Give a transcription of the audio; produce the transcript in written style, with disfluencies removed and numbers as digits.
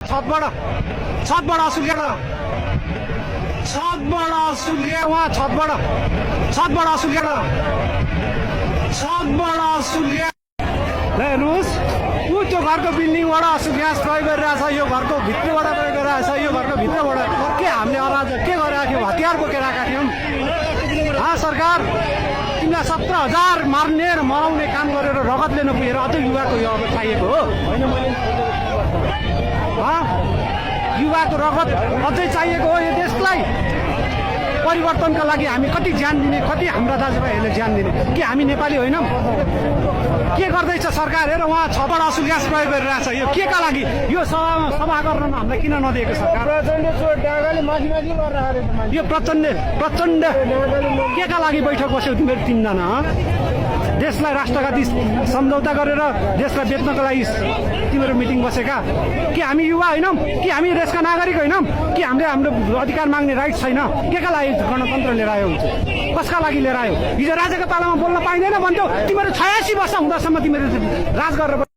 छतबाट असुल्केर उहाँ छतबाट असुल्केर हेर्नुहोस् ऊ त्यो घरको बिल्डिङबाट ग्यास प्रयोग गरिरहेछ यो घरको भित्रबाट प्रयोग गरिरहेछ यो घरको भित्रबाट के हामीले अराजक के गरिरहेको थियौँ हतियार बोकेर आएका थियौँ सरकार तिमीलाई 17,000 मार्ने र मराउने काम गरेर रगतले नपुगेर अझै युवाको यो अब चाहिएको हो युवाको रगत अझै चाहिएको हो यो देशलाई परिवर्तनका लागि हामी कति ज्यान दिने कति हाम्रा दाजुभाइहरूले ज्यान दिने के हामी नेपाली होइनौँ के गर्दैछ सरकार हेर उहाँ छबाट असुल ग्यास प्रयोग गरिरहेछ यो के का लागि यो सभा गर्न हामीलाई किन नदिएको सरकार यो प्रचण्ड के का लागि बैठक बस्यौ तिमीहरू तीनजना देशलाई राष्ट्रघाती सम्झौता गरेर देशलाई बेच्नको लागि तिमीहरू मिटिङ बसेका कि हामी युवा होइनौँ कि हामी देशका नागरिक होइनौँ कि हामीले हाम्रो अधिकार माग्ने राइट छैन के का लागि गणतन्त्र लिएर आयो कसका लागि लिएर आयो हिजो राजाको पालामा बोल्न पाइँदैन भन्थ्यौ तिमीहरू 86 वर्ष हुँदासम्म तिमीहरू राज गरेर